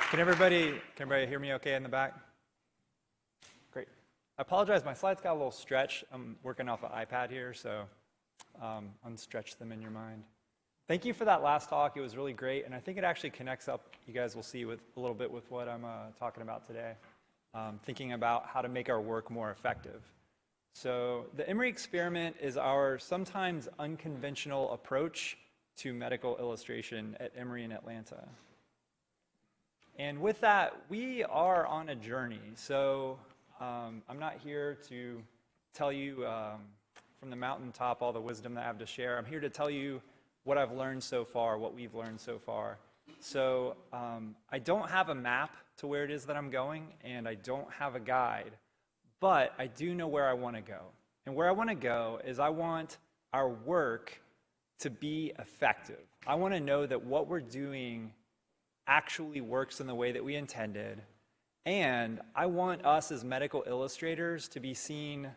Can everybody hear me okay in the back? Great. I apologize, my slides got a little stretched. I'm working off an iPad here, so unstretch them in your mind. Thank you for that last talk. It was really great, and I think it actually connects up, you guys will see, with a little bit with what I'm talking about today, thinking about how to make our work more effective. So the Emory Experiment is our sometimes unconventional approach to medical illustration at Emory in Atlanta. And with that, we are on a journey. So I'm not here to tell you from the mountaintop all the wisdom that I have to share. I'm here to tell you what I've learned so far, what we've learned so far. So I don't have a map to where it is that I'm going, and I don't have a guide, but I do know where I want to go. And where I want to go is I want our work to be effective. I want to know that what we're doing actually works in the way that we intended, and I want us as medical illustrators to be seen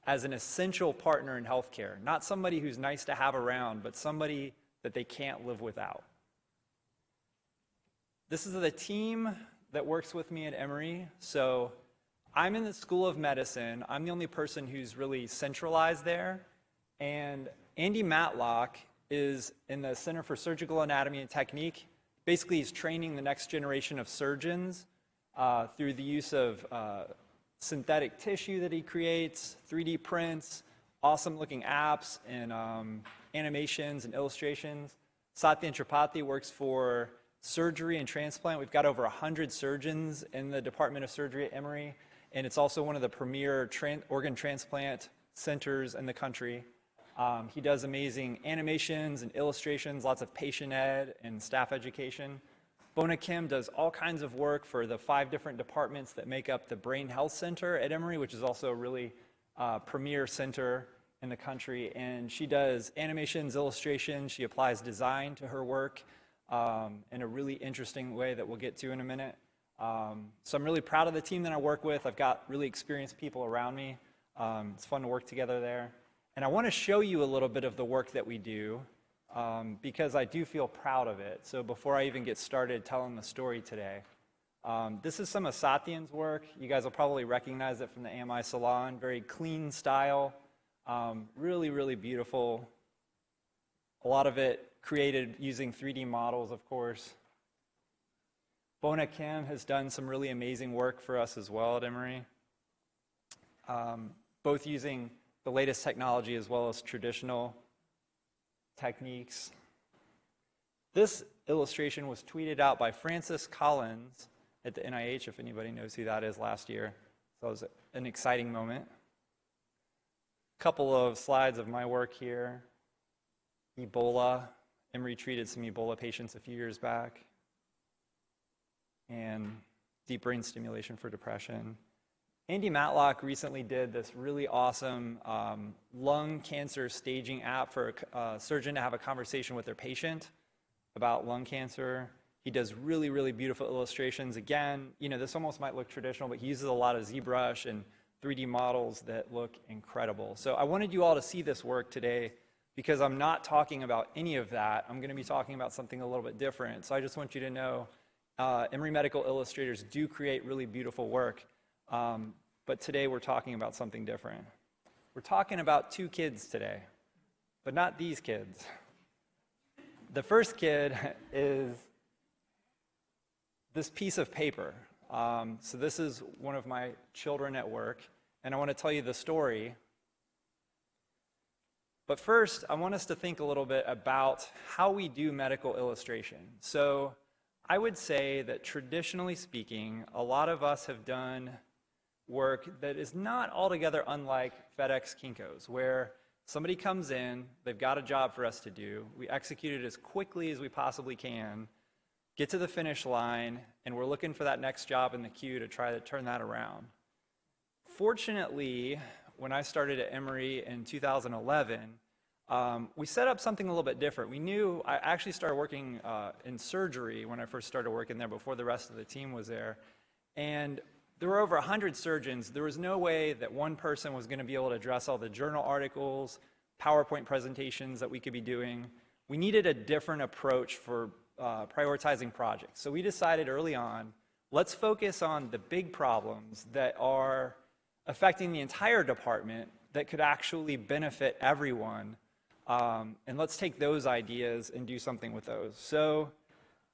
as an essential partner in healthcare, not somebody who's nice to have around, but somebody that they can't live without. This is the team that works with me at Emory. So I'm in the School of Medicine. I'm the only person who's really centralized there, and Andy Matlock is in the Center for Surgical Anatomy and Technique. Basically, he's training the next generation of surgeons through the use of synthetic tissue that he creates, 3D prints, awesome looking apps, and animations and illustrations. Satya Tripathi works for surgery and transplant. We've got over 100 surgeons in the Department of Surgery at Emory, and it's also one of the premier organ transplant centers in the country. He does amazing animations and illustrations, lots of patient ed and staff education. Bona Kim does all kinds of work for the 5 different departments that make up the Brain Health Center at Emory, which is also a really premier center in the country. And she does animations, illustrations. She applies design to her work in a really interesting way that we'll get to in a minute. So I'm really proud of the team that I work with. I've got really experienced people around me. It's fun to work together there. And I want to show you a little bit of the work that we do because I do feel proud of it. So before I even get started telling the story today, this is some of Satyan's work. You guys will probably recognize it from the AMI Salon. Very clean style, really, really beautiful. A lot of it created using 3D models, of course. Bona Kim has done some really amazing work for us as well at Emory, both using the latest technology as well as traditional techniques. This illustration was tweeted out by Francis Collins at the NIH, if anybody knows who that is, last year. So it was an exciting moment. A couple of slides of my work here. Ebola. Emory treated some Ebola patients a few years back. And deep brain stimulation for depression. Andy Matlock recently did this really awesome lung cancer staging app for a surgeon to have a conversation with their patient about lung cancer. He does really, really beautiful illustrations. Again, you know, this almost might look traditional, but he uses a lot of ZBrush and 3D models that look incredible. So I wanted you all to see this work today because I'm not talking about any of that. I'm going to be talking about something a little bit different. So I just want you to know Emory Medical Illustrators do create really beautiful work. But today we're talking about something different. We're talking about 2 kids today, but not these kids. The first kid is this piece of paper. So this is one of my children at work, and I want to tell you the story. But first, I want us to think a little bit about how we do medical illustration. So I would say that traditionally speaking, a lot of us have done work that is not altogether unlike FedEx Kinko's, where somebody comes in, they've got a job for us to do, we execute it as quickly as we possibly can, get to the finish line, and we're looking for that next job in the queue to try to turn that around. Fortunately, when I started at Emory in 2011, we set up something a little bit different. I actually started working in surgery when I first started working there before the rest of the team was there. And there were over 100 surgeons. There was no way that one person was going to be able to address all the journal articles, PowerPoint presentations that we could be doing. We needed a different approach for prioritizing projects. So we decided early on, let's focus on the big problems that are affecting the entire department that could actually benefit everyone, and let's take those ideas and do something with those. So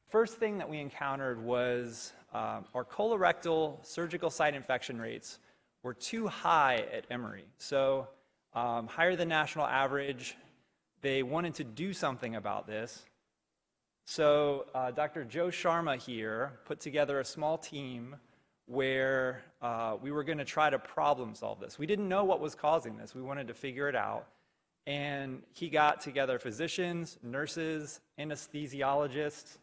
first thing that we encountered was our colorectal surgical site infection rates were too high at Emory. So higher than national average. They wanted to do something about this. So Dr. Joe Sharma here put together a small team where we were going to try to problem solve this. We didn't know what was causing this. We wanted to figure it out. And he got together physicians, nurses, anesthesiologists,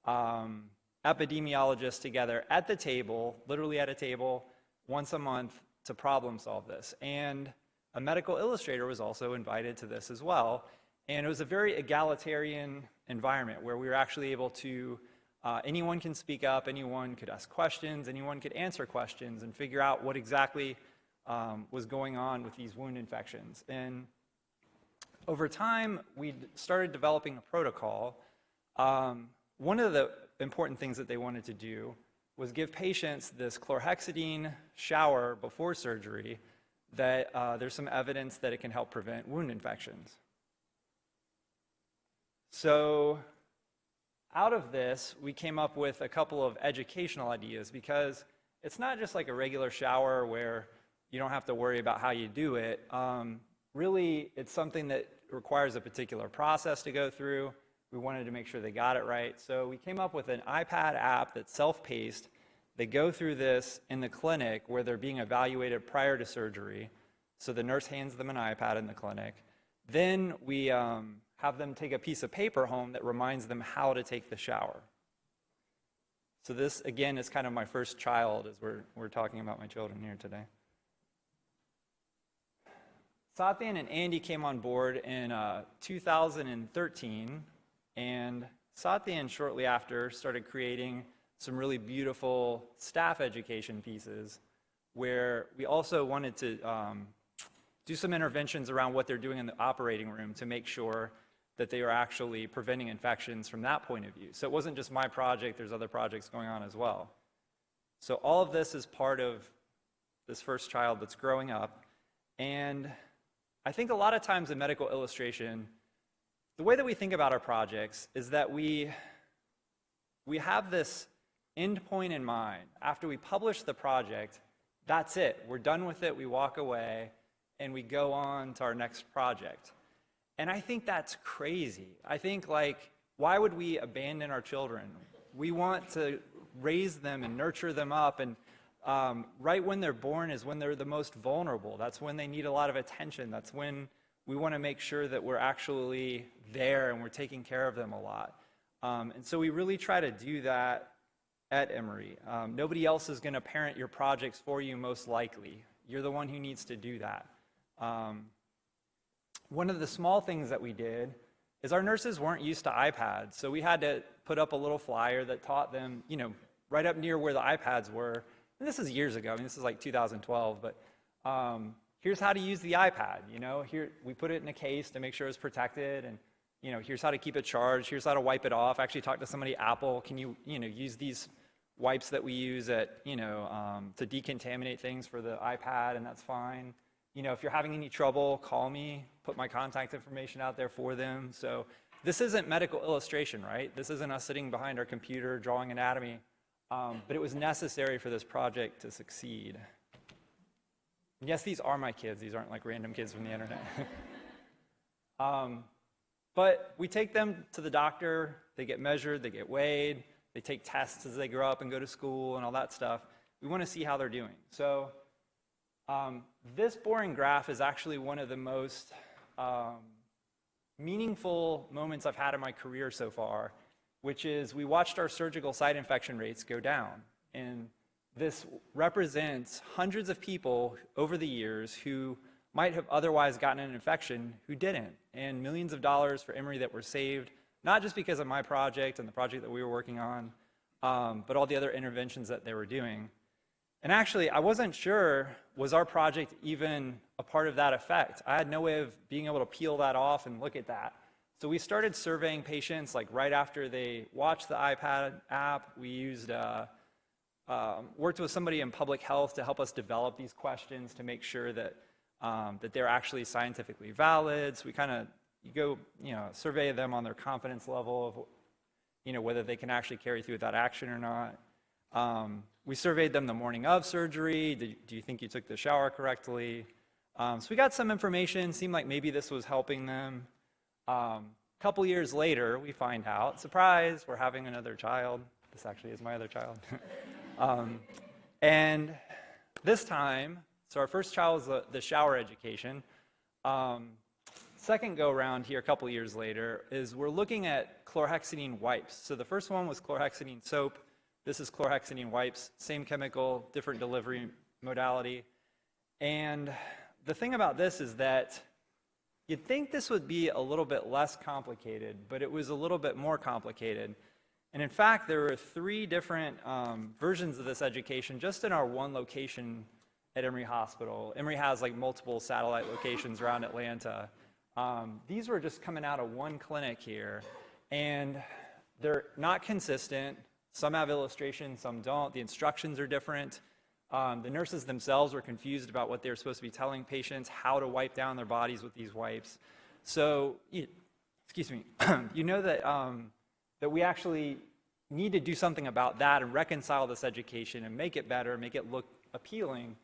epidemiologists together at the table, literally at a table, once a month to problem solve this. And a medical illustrator was also invited to this as well. And it was a very egalitarian environment where we were actually able to, anyone can speak up, anyone could ask questions, anyone could answer questions and figure out what exactly was going on with these wound infections. And over time, we started developing a protocol. One of the important things that they wanted to do was give patients this chlorhexidine shower before surgery that there's some evidence that it can help prevent wound infections. So out of this, we came up with a couple of educational ideas, because it's not just like a regular shower where you don't have to worry about how you do it. Really, it's something that requires a particular process to go through. We wanted to make sure they got it right. So we came up with an iPad app that's self-paced. They go through this in the clinic where they're being evaluated prior to surgery. So the nurse hands them an iPad in the clinic. Then we have them take a piece of paper home that reminds them how to take the shower. So this, again, is kind of my first child as we're talking about my children here today. Satyan and Andy came on board in 2013, and Satyan shortly after started creating some really beautiful staff education pieces where we also wanted to do some interventions around what they're doing in the operating room to make sure that they are actually preventing infections from that point of view. So it wasn't just my project, there's other projects going on as well. So all of this is part of this first child that's growing up. And I think a lot of times in medical illustration, the way that we think about our projects is that we have this end point in mind. After we publish the project, that's it. We're done with it, we walk away, and we go on to our next project. And I think that's crazy. I think, like, why would we abandon our children? We want to raise them and nurture them up, and right when they're born is when they're the most vulnerable. That's when they need a lot of attention. That's when we want to make sure that we're actually there and we're taking care of them a lot. And so we really try to do that at Emory. Nobody else is going to parent your projects for you, most likely. You're the one who needs to do that. One of the small things that we did is our nurses weren't used to iPads, so we had to put up a little flyer that taught them, you know, right up near where the iPads were. And this is years ago. I mean, this is like 2012, but here's how to use the iPad. You know, here we put it in a case to make sure it's protected, and you know, here's how to keep it charged. Here's how to wipe it off. Actually, talk to somebody at Apple. Can you use these wipes that we use at to decontaminate things for the iPad, and that's fine. You know, if you're having any trouble, call me. Put my contact information out there for them. So this isn't medical illustration, right? This isn't us sitting behind our computer drawing anatomy. But it was necessary for this project to succeed. And yes, these are my kids. These aren't like random kids from the internet. But we take them to the doctor. They get measured. They get weighed. They take tests as they grow up and go to school and all that stuff. We want to see how they're doing. So this boring graph is actually one of the most meaningful moments I've had in my career so far, which is we watched our surgical site infection rates go down. And this represents hundreds of people over the years who might have otherwise gotten an infection who didn't, and millions of dollars for Emory that were saved, not just because of my project and the project that we were working on, but all the other interventions that they were doing. And actually, I wasn't sure, was our project even a part of that effect? I had no way of being able to peel that off and look at that. So we started surveying patients like right after they watched the iPad app. We used worked with somebody in public health to help us develop these questions to make sure that that they're actually scientifically valid. So we kind of survey them on their confidence level of whether they can actually carry through that action or not. We surveyed them the morning of surgery. Do you think you took the shower correctly? So we got some information. Seemed like maybe this was helping them. A couple years later, we find out, surprise, we're having another child. This actually is my other child. And this time, so our first child was the shower education. Second go around here a couple years later is we're looking at chlorhexidine wipes. So the first one was chlorhexidine soap. This is chlorhexidine wipes, same chemical, different delivery modality. And the thing about this is that you'd think this would be a little bit less complicated, but it was a little bit more complicated. And in fact, there were 3 different versions of this education just in our one location at Emory Hospital. Emory has like multiple satellite locations around Atlanta. These were just coming out of one clinic here, and they're not consistent. Some have illustrations, some don't. The instructions are different. The nurses themselves were confused about what they were supposed to be telling patients, how to wipe down their bodies with these wipes. So, excuse me, you know that, that we actually need to do something about that and reconcile this education and make it better, make it look appealing.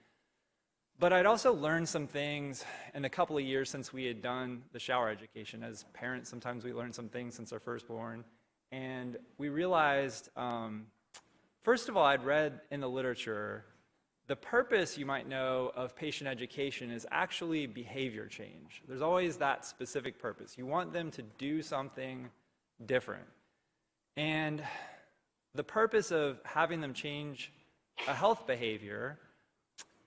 But I'd also learned some things in the couple of years since we had done the shower education. As parents, sometimes we learn some things since our firstborn. And we realized, first of all, I'd read in the literature, the purpose, you might know, of patient education is actually behavior change. There's always that specific purpose. You want them to do something different. And the purpose of having them change a health behavior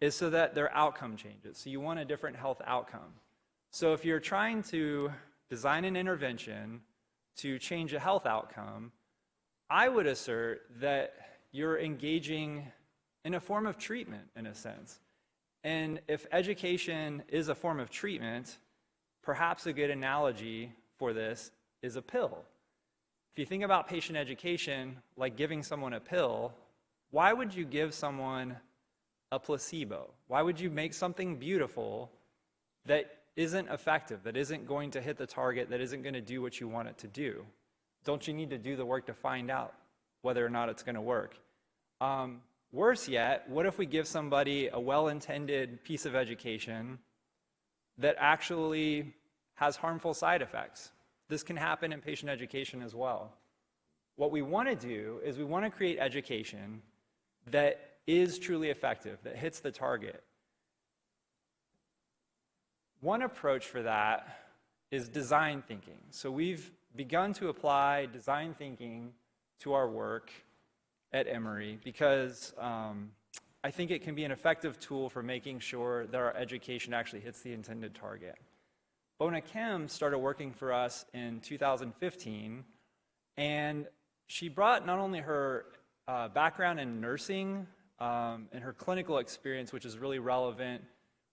is so that their outcome changes. So you want a different health outcome. So if you're trying to design an intervention to change a health outcome, I would assert that you're engaging in a form of treatment, in a sense. And if education is a form of treatment, perhaps a good analogy for this is a pill. If you think about patient education like giving someone a pill, why would you give someone a placebo? Why would you make something beautiful that isn't effective, that isn't going to hit the target, that isn't going to do what you want it to do? Don't you need to do the work to find out whether or not it's going to work? Worse yet, what if we give somebody a well-intended piece of education that actually has harmful side effects? This can happen in patient education as well. What we want to do is we want to create education that is truly effective, that hits the target. One approach for that is design thinking. So we've begun to apply design thinking to our work at Emory because I think it can be an effective tool for making sure that our education actually hits the intended target. Bona Kim started working for us in 2015, and she brought not only her background in nursing and her clinical experience, which is really relevant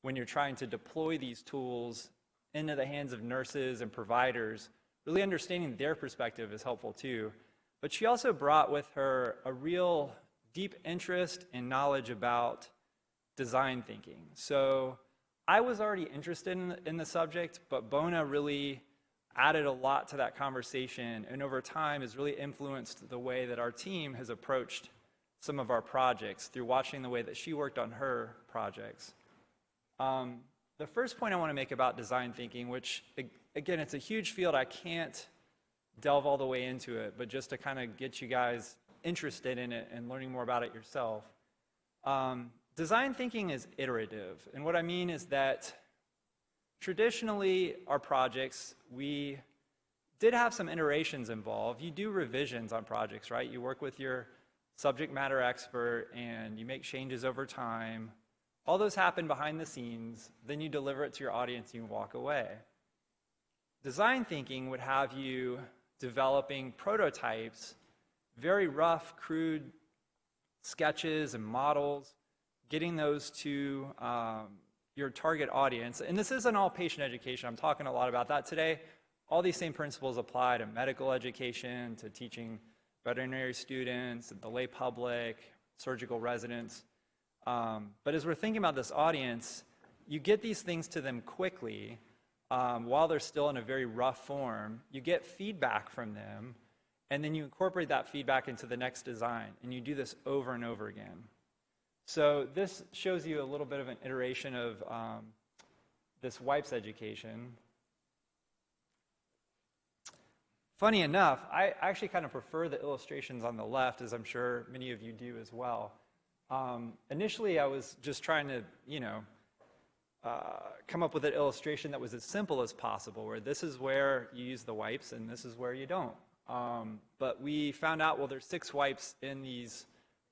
when you're trying to deploy these tools into the hands of nurses and providers. Really understanding their perspective is helpful too. But she also brought with her a real deep interest and knowledge about design thinking. So I was already interested in the subject, but Bona really added a lot to that conversation, and over time has really influenced the way that our team has approached some of our projects through watching the way that she worked on her projects. The first point I want to make about design thinking, which again, it's a huge field, I can't delve all the way into it, but just to kind of get you guys interested in it and learning more about it yourself. Design thinking is iterative, and what I mean is that traditionally our projects, we did have some iterations involved. You do revisions on projects, right? You work with your subject matter expert and you make changes over time. All those happen behind the scenes, then you deliver it to your audience and you walk away. Design thinking would have you developing prototypes, very rough, crude sketches and models, getting those to your target audience. And this isn't all patient education. I'm talking a lot about that today. all these same principles apply to medical education, to teaching veterinary students, the lay public, surgical residents. But as we're thinking about this audience, you get these things to them quickly while they're still in a very rough form. You get feedback from them, and then you incorporate that feedback into the next design, and you do this over and over again. So this shows you a little bit of an iteration of this wipes education. Funny enough, I actually kind of prefer the illustrations on the left, as I'm sure many of you do as well. Initially, I was just trying to, come up with an illustration that was as simple as possible, where this is where you use the wipes and this is where you don't. But we found out, well, there's 6 wipes in these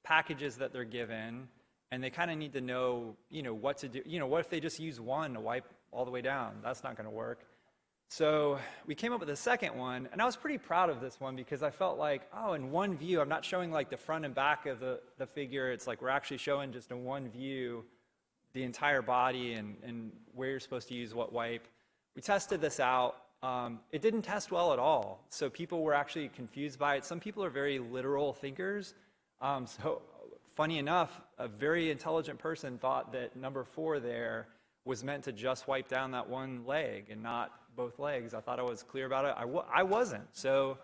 packages that they're given, and they kind of need to know, what to do. What if they just use one to wipe all the way down? That's not going to work. So we came up with a second one, and I was pretty proud of this one because I felt like, oh, in one view, I'm not showing like the front and back of the figure. It's like we're actually showing just in one view the entire body and where you're supposed to use what wipe. We tested this out. It didn't test well at all, so people were actually confused by it. Some people are very literal thinkers. So funny enough, a very intelligent person thought that number 4 there was meant to just wipe down that one leg and not both legs. I thought I was clear about it. I wasn't. So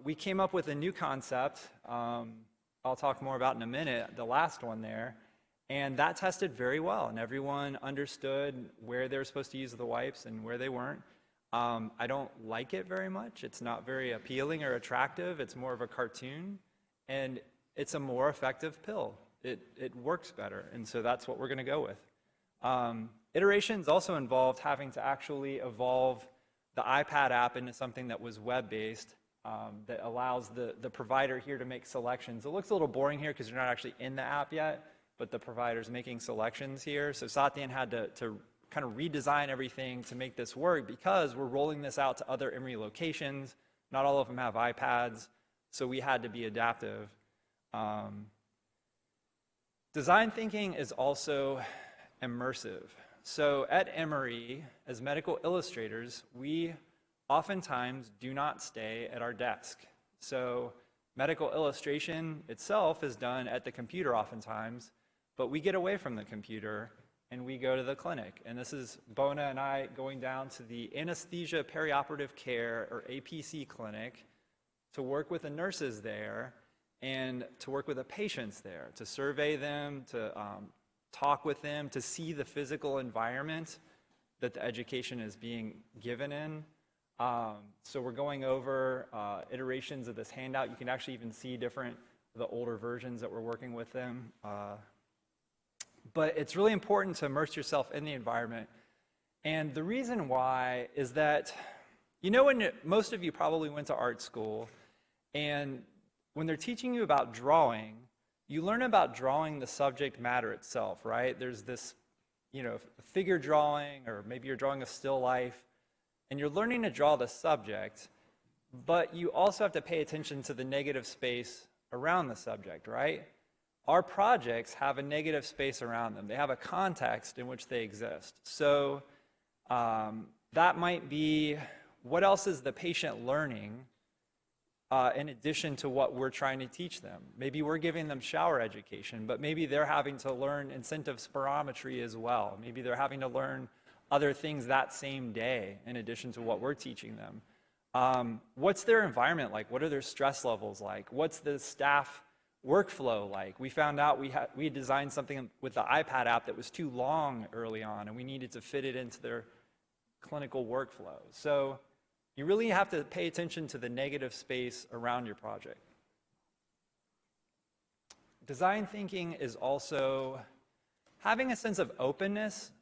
we came up with a new concept. I'll talk more about in a minute, the last one there. And that tested very well, and everyone understood where they were supposed to use the wipes and where they weren't. I don't like it very much. It's not very appealing or attractive. It's more of a cartoon, and it's a more effective pill. It works better, and so that's what we're going to go with. Iterations also involved having to actually evolve the iPad app into something that was web-based, that allows the provider here to make selections. It looks a little boring here because you're not actually in the app yet, but the provider's making selections here. So Satyan had to kind of redesign everything to make this work because we're rolling this out to other Emory locations. Not all of them have iPads, so we had to be adaptive. Design thinking is also immersive. So at Emory, as medical illustrators, we oftentimes do not stay at our desk. So medical illustration itself is done at the computer oftentimes, but we get away from the computer and we go to the clinic. And this is Bona and I going down to the anesthesia perioperative care, or APC clinic, to work with the nurses there and to work with the patients there, to survey them, to talk with them, to see the physical environment that the education is being given in. So we're going over iterations of this handout. You can actually even see the older versions that we're working with them. But it's really important to immerse yourself in the environment. And the reason why is that, when most of you probably went to art school, and when they're teaching you about drawing, you learn about drawing the subject matter itself, right? There's this, figure drawing, or maybe you're drawing a still life, and you're learning to draw the subject, but you also have to pay attention to the negative space around the subject, right? Our projects have a negative space around them. They have a context in which they exist. So that might be, what else is the patient learning in addition to what we're trying to teach them? Maybe we're giving them shower education, but maybe they're having to learn incentive spirometry as well. Maybe they're having to learn other things that same day in addition to what we're teaching them. What's their environment like? What are their stress levels like? What's the staff workflow like? We found out we had designed something with the iPad app that was too long early on, and we needed to fit it into their clinical workflow. So you really have to pay attention to the negative space around your project. Design thinking is also having a sense of openness.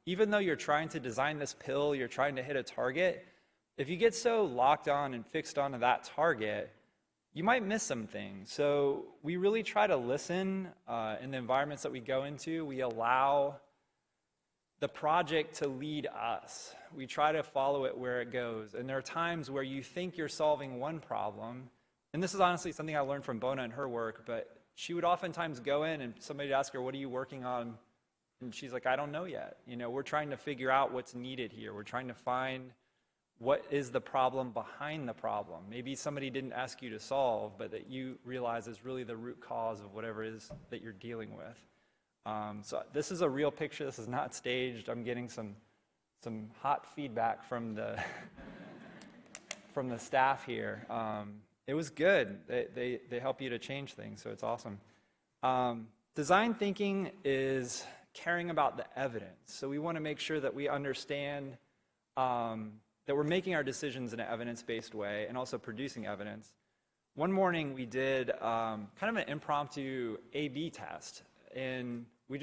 Even though you're trying to design this pill, you're trying to hit a target, if you get so locked on and fixed onto that target, you might miss some things. So we really try to listen in the environments that we go into. We allow the project to lead us. We try to follow it where it goes. And there are times where you think you're solving one problem, and this is honestly something I learned from Bona and her work, but she would oftentimes go in and somebody would ask her, what are you working on? And she's like, I don't know yet. We're trying to figure out what's needed here. We're trying to find what is the problem behind the problem. Maybe somebody didn't ask you to solve, but that you realize is really the root cause of whatever it is that you're dealing with. So this is a real picture. This is not staged. I'm getting some hot feedback from the from the staff here. It was good. They help you to change things, so it's awesome. Design thinking is caring about the evidence. So we want to make sure that we understand that we're making our decisions in an evidence-based way and also producing evidence. One morning we did kind of an impromptu A/B test, and we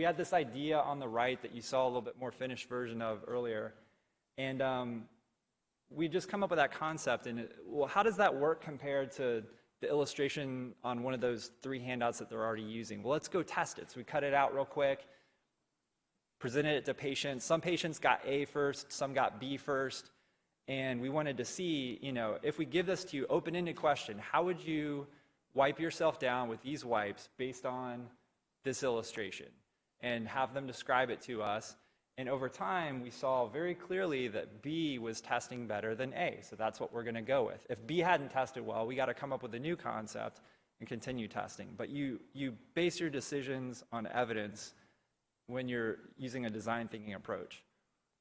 had this idea on the right that you saw a little bit more finished version of earlier, and we just come up with that concept, and well, how does that work compared to the illustration on one of those 3 handouts that they're already using? Well, let's go test it. So we cut it out real quick, presented it to patients. Some patients got A first, some got B first, and we wanted to see, if we give this to you, open-ended question, how would you wipe yourself down with these wipes based on this illustration? And have them describe it to us. And over time, we saw very clearly that B was testing better than A, so that's what we're going to go with. If B hadn't tested well, we got to come up with a new concept and continue testing. But you base your decisions on evidence when you're using a design thinking approach.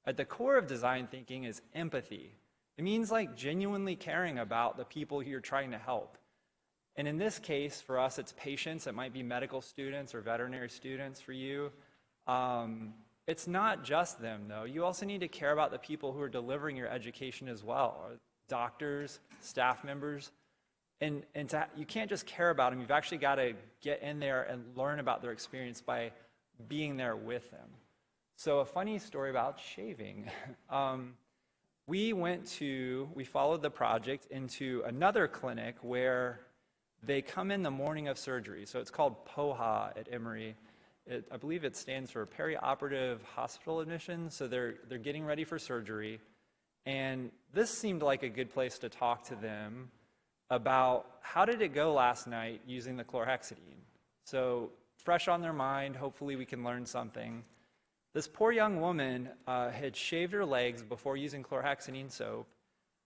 At the core of design thinking is empathy. It means like genuinely caring about the people who you're trying to help. And in this case, for us, it's patients. It might be medical students or veterinary students for you. It's not just them, though. You also need to care about the people who are delivering your education as well, doctors, staff members. And you can't just care about them. You've actually got to get in there and learn about their experience by being there with them. So a funny story about shaving. We followed the project into another clinic where they come in the morning of surgery. So it's called POHA at Emory. I believe it stands for perioperative hospital admission. So they're getting ready for surgery. And this seemed like a good place to talk to them about how did it go last night using the chlorhexidine. So fresh on their mind, hopefully we can learn something. This poor young woman had shaved her legs before using chlorhexidine soap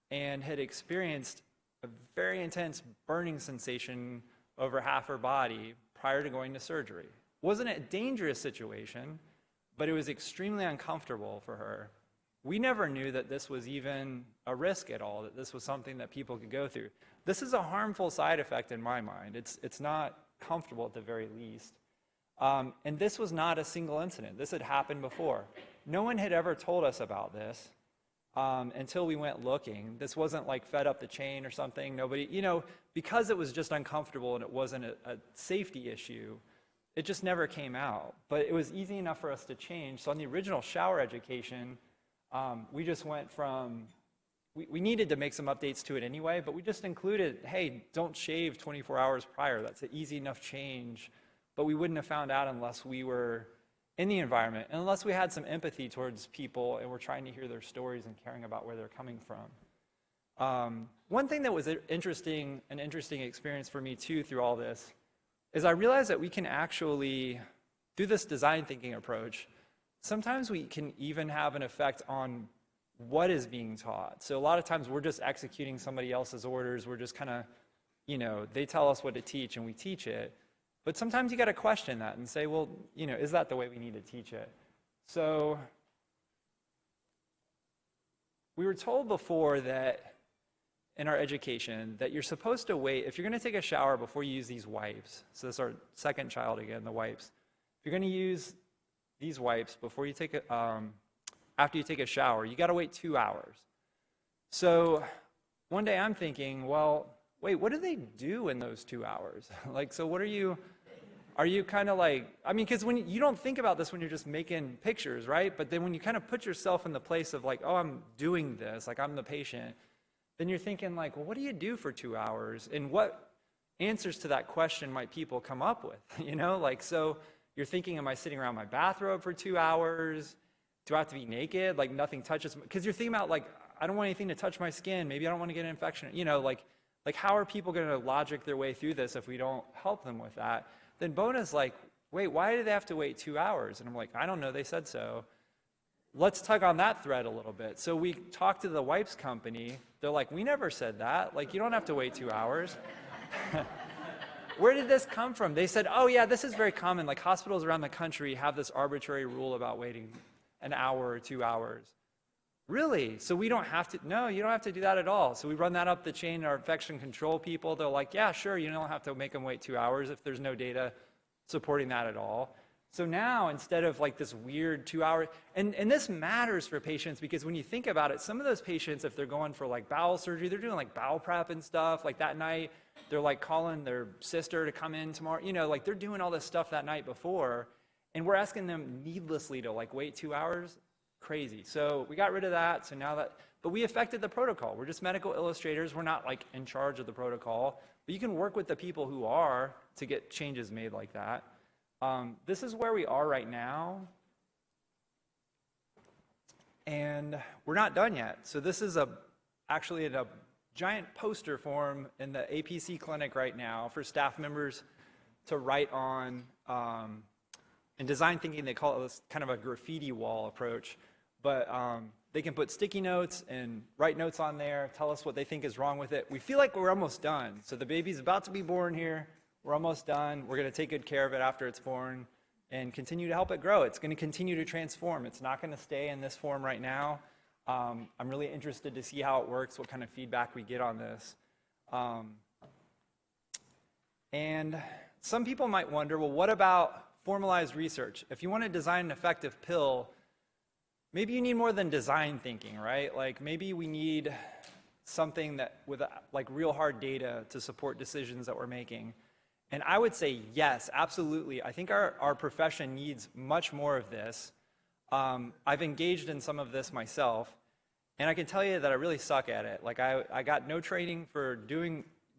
and had experienced a very intense burning sensation over half her body prior to going to surgery. Wasn't a dangerous situation, but it was extremely uncomfortable for her. We never knew that this was even a risk at all, that this was something that people could go through. This is a harmful side effect in my mind. It's not comfortable at the very least. And this was not a single incident. This had happened before. No one had ever told us about this until we went looking. This wasn't like fed up the chain or something. Nobody, because it was just uncomfortable and it wasn't a safety issue, it just never came out. But it was easy enough for us to change. So on the original shower education, we just went from, we needed to make some updates to it anyway, but we just included, hey, don't shave 24 hours prior. That's an easy enough change. But we wouldn't have found out unless we were in the environment, and unless we had some empathy towards people and we're trying to hear their stories and caring about where they're coming from. One thing that was an interesting experience for me too through all this is I realized that we can actually, through this design thinking approach, sometimes we can even have an effect on what is being taught. So a lot of times we're just executing somebody else's orders. We're just kind of, they tell us what to teach and we teach it. But sometimes you got to question that and say, well, is that the way we need to teach it? So we were told before that in our education that you're supposed to wait, if you're going to take a shower before you use these wipes, so this is our second child again, the wipes. If you're going to use these wipes before you take after you take a shower, you got to wait 2 hours. So one day I'm thinking, well, wait, what do they do in those 2 hours? So what are you kind of because when you don't think about this when you're just making pictures, right? But then when you kind of put yourself in the place of oh, I'm doing this, I'm the patient, then you're thinking well, what do you do for 2 hours? And what answers to that question might people come up with, so you're thinking, am I sitting around my bathrobe for 2 hours? Do I have to be naked? Nothing touches, because you're thinking about I don't want anything to touch my skin. Maybe I don't want to get an infection. How are people going to logic their way through this if we don't help them with that? Then Bona's wait, why do they have to wait 2 hours? And I'm I don't know, they said so. let's tug on that thread a little bit. So we talked to the wipes company. They're like, we never said that. Like, you don't have to wait 2 hours. Where did this come from? They said, oh yeah, this is very common. Like, hospitals around the country have this arbitrary rule about waiting an hour or 2 hours. Really? So we don't have to? No, you don't have to do that at all. So we run that up the chain, our infection control people, they're like, yeah, sure, you don't have to make them wait 2 hours if there's no data supporting that at all. So now, instead of like this weird 2 hour, and this matters for patients, because when you think about it, some of those patients, if they're going for like bowel surgery, they're doing like bowel prep and stuff, like that night, they're like calling their sister to come in tomorrow, you know, like they're doing all this stuff that night before, and we're asking them needlessly to like wait 2 hours. Crazy. So we got rid of that. So now that, but we affected the protocol. We're just medical illustrators. We're not like in charge of the protocol, but you can work with the people who are to get changes made like that. This is where we are right now. And we're not done yet. So this is actually in a giant poster form in the APC clinic right now for staff members to write on. In design thinking, they call it this kind of a graffiti wall approach. But they can put sticky notes and write notes on there, tell us what they think is wrong with it. We feel like we're almost done. So the baby's about to be born here. We're almost done. We're going to take good care of it after it's born and continue to help it grow. It's going to continue to transform. It's not going to stay in this form right now. I'm really interested to see how it works, what kind of feedback we get on this. And some people might wonder, well, what about formalized research? If you want to design an effective pill, maybe you need more than design thinking, right? Like maybe we need something that with like real hard data to support decisions that we're making. And I would say yes, absolutely. I think our profession needs much more of this. I've engaged in some of this myself, and I can tell you that I really suck at it. Like I got no training for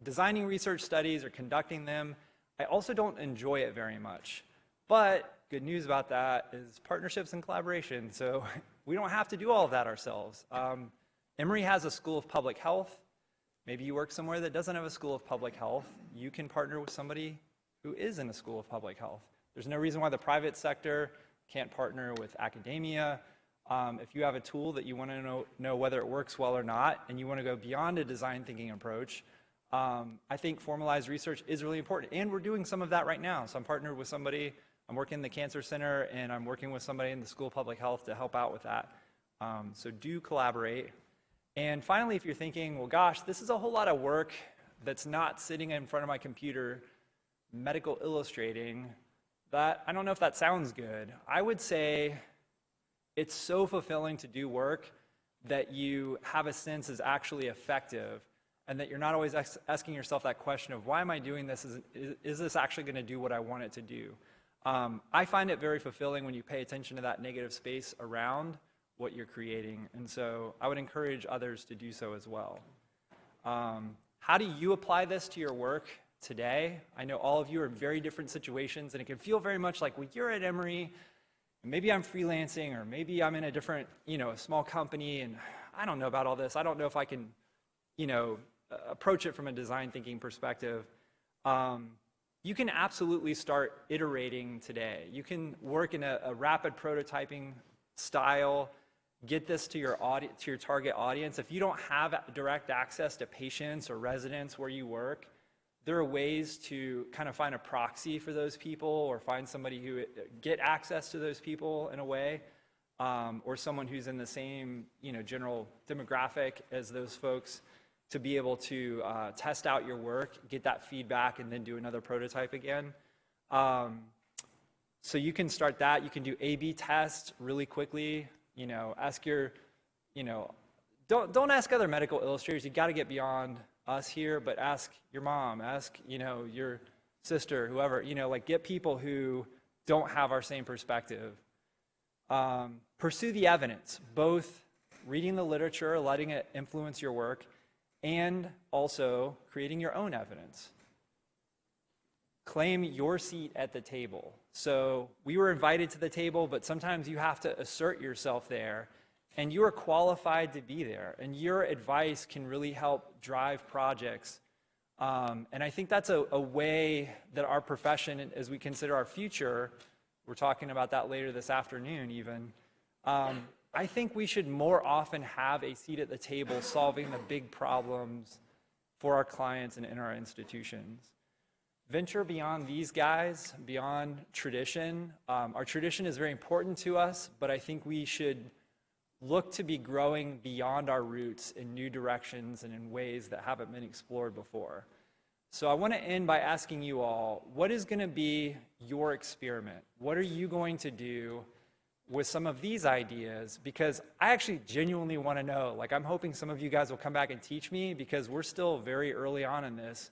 designing research studies or conducting them. I also don't enjoy it very much. But good news about that is partnerships and collaboration. So we don't have to do all of that ourselves. Emory has a School of Public Health. Maybe you work somewhere that doesn't have a School of Public Health. You can partner with somebody who is in a School of Public Health. There's no reason why the private sector can't partner with academia. If you have a tool that you want to know whether it works well or not, and you want to go beyond a design thinking approach, I think formalized research is really important. And we're doing some of that right now. So I'm partnered with somebody. I'm working in the Cancer Center, and I'm working with somebody in the School of Public Health to help out with that. So do collaborate. And finally, if you're thinking, well, gosh, this is a whole lot of work that's not sitting in front of my computer, medical illustrating, that I don't know if that sounds good. I would say it's so fulfilling to do work that you have a sense is actually effective, and that you're not always asking yourself that question of, why am I doing this? Is this actually going to do what I want it to do? I find it very fulfilling when you pay attention to that negative space around what you're creating, and so I would encourage others to do so as well. How do you apply this to your work today? I know all of you are in very different situations, and it can feel very much like, well, you're at Emory, and maybe I'm freelancing, or maybe I'm in a different, a small company, and I don't know about all this. I don't know if I can, approach it from a design thinking perspective. You can absolutely start iterating today. You can work in a rapid prototyping style, get this to your target audience. If you don't have direct access to patients or residents where you work, there are ways to kind of find a proxy for those people, or find somebody who get access to those people in a way, or someone who's in the same general demographic as those folks, to be able to test out your work, get that feedback, and then do another prototype again. So you can start that. You can do A/B tests really quickly. Ask your, don't ask other medical illustrators. You got to get beyond us here, but ask your mom, ask your sister, whoever. Like, get people who don't have our same perspective. Pursue the evidence, both reading the literature, letting it influence your work, and also creating your own evidence. Claim your seat at the table. So we were invited to the table, but sometimes you have to assert yourself there, and you are qualified to be there, and your advice can really help drive projects. And I think that's a way that our profession, as we consider our future, we're talking about that later this afternoon even, I think we should more often have a seat at the table solving the big problems for our clients and in our institutions. Venture beyond these guys, beyond tradition. Our tradition is very important to us, but I think we should look to be growing beyond our roots in new directions and in ways that haven't been explored before. So I want to end by asking you all, what is going to be your experiment? What are you going to do with some of these ideas? Because I actually genuinely want to know. Like, I'm hoping some of you guys will come back and teach me, because we're still very early on in this.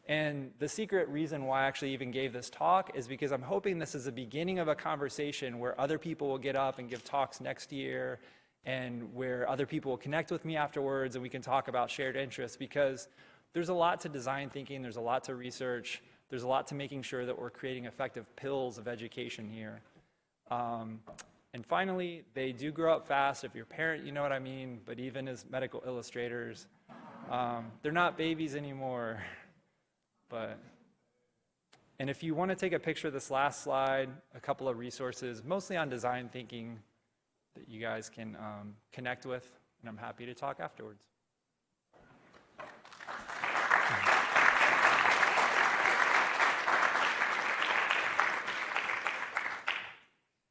And the secret reason why I actually even gave this talk is because I'm hoping this is the beginning of a conversation where other people will get up and give talks next year, and where other people will connect with me afterwards and we can talk about shared interests, because there's a lot to design thinking, there's a lot to research, there's a lot to making sure that we're creating effective pills of education here. And finally, they do grow up fast. If you're a parent, you know what I mean, but even as medical illustrators, they're not babies anymore. And if you want to take a picture of this last slide, a couple of resources, mostly on design thinking, that you guys can connect with, and I'm happy to talk afterwards.